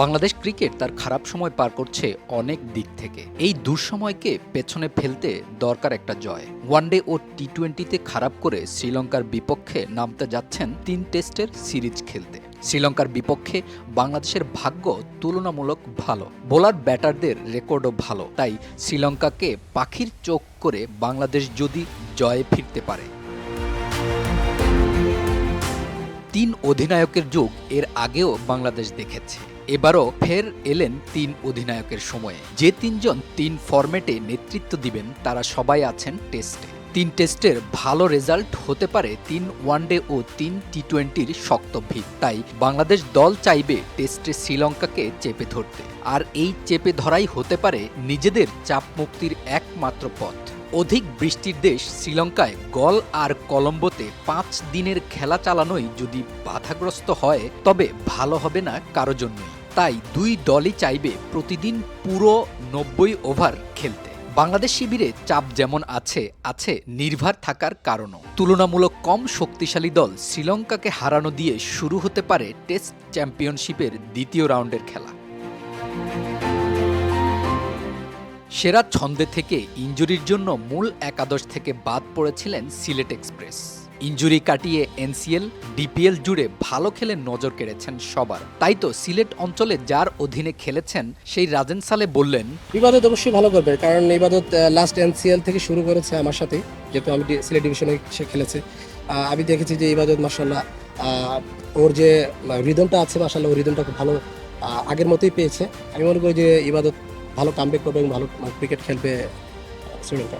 Bangladesh cricket তার খারাপ সময় পার করছে অনেক দিক থেকে। এই দুঃসময়কে পেছনে ফেলতে দরকার একটা জয়। ওয়ানডে ও টি-20তে খারাপ করে শ্রীলঙ্কার বিপক্ষে নামতে যাচ্ছেন ৩ টেস্টের সিরিজ খেলতে। শ্রীলঙ্কার বিপক্ষে বাংলাদেশের ভাগ্য তুলনামূলক ভালো, বোলার ব্যাটারদের রেকর্ডও ভালো। তাই শ্রীলঙ্কাকে পাখির চোখ করে বাংলাদেশ যদি জয়ে ফিরতে পারে। ৩ অধিনায়কের যুগ এর আগেও বাংলাদেশ দেখেছে। এবারও ফের এলেন ৩ অধিনায়কের সময়ে। যে ৩ জন ৩ ফরম্যাটে নেতৃত্ব দিবেন তারা সবাই আছেন টেস্টে। ৩ টেস্টের ভালো রেজাল্ট হতে পারে ৩ ওয়ানডে ও ৩ টি-20-র শক্ত ভিত। তাই বাংলাদেশ দল চাইবে টেস্টে শ্রীলঙ্কাকে চেপে ধরতে। আর এই চেপে ধরাই হতে পারে নিজেদের চাপ মুক্তির একমাত্র পথ। অধিক বৃষ্টির দেশ শ্রীলঙ্কায় গল আর কলম্বোতে ৫ দিনের খেলা চালানোই যদি বাধাগ্রস্ত হয় তবে ভালো হবে না কারো জন্যই। তাই দুই দলই চাইবে প্রতিদিন পুরো ৯০ ওভার খেলতে। বাংলাদেশ শিবিরে চাপ যেমন আছে নির্ভর থাকার কারণও। তুলনামূলক কম শক্তিশালী দল শ্রীলঙ্কাকে হারানো দিয়ে শুরু হতে পারে টেস্ট চ্যাম্পিয়নশিপের দ্বিতীয় রাউন্ডের খেলা। সেরা ছন্দে থেকে ইনজুরির জন্য মূল একাদশ থেকে বাদ পড়েছিলেন সিলেট এক্সপ্রেস। ইনজুরি কাটিয়ে এনসিএল, ডিপিএল জুড়ে ভালো খেলে নজর কেড়েছেন সবার। তাই তো সিলেট অঞ্চলে যার অধীনে খেলেছেন সেই রাজেন সালে বললেন, ইবাদত অবশ্যই ভালো করবে, কারণ ইবাদত লাস্ট এনসিএল থেকে শুরু করেছে আমার সাথে, যেহেতু আমি সিলেট ডিভিশনে সে খেলেছে। আমি দেখেছি যে ইবাদত মাশাআল্লাহ ওর যে রিদমটা আছে মাশাআল্লাহ ওর রিদমটা খুব ভালো আগের মতোই পেয়েছে। আমি মনে করি যে ইবাদত ভালো কামব্যাক করবে এবং ভালো ক্রিকেট খেলবে শ্রীলঙ্কা।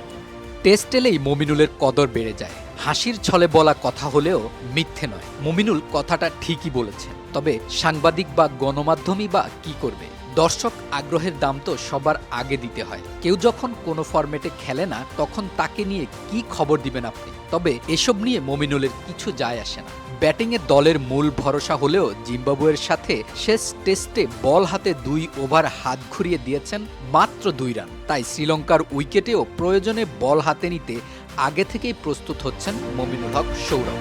টেস্ট এলেই মমিনুলের কদর বেড়ে যায়। হাসির ছলে বলা কথা হলেও মিথ্যে নয়। মমিনুল কথাটা ঠিকই বলেছেন। তবে সাংবাদিক বা গণমাধ্যমই বা কি করবে? দর্শক আগ্রহের দাম তো সবার আগে দিতে হয়। কেউ যখন কোনো ফরম্যাটে খেলে না তখন তাকে নিয়ে কি খবর দিবেন আপনি? তবে এসব নিয়ে মমিনুলের কিছু যায় আসে না। ব্যাটিংয়ে দলের মূল ভরসা হলেও জিম্বাবুয়ের সাথে শেষ টেস্টে বল হাতে ২ ওভার হাত ঘুরিয়ে দিয়েছেন মাত্র ২ রান। তাই শ্রীলঙ্কার উইকেটেও প্রয়োজনে বল হাতে নিতে আগে থেকেই প্রস্তুত হচ্ছেন মমিনুল হক সৌরভ।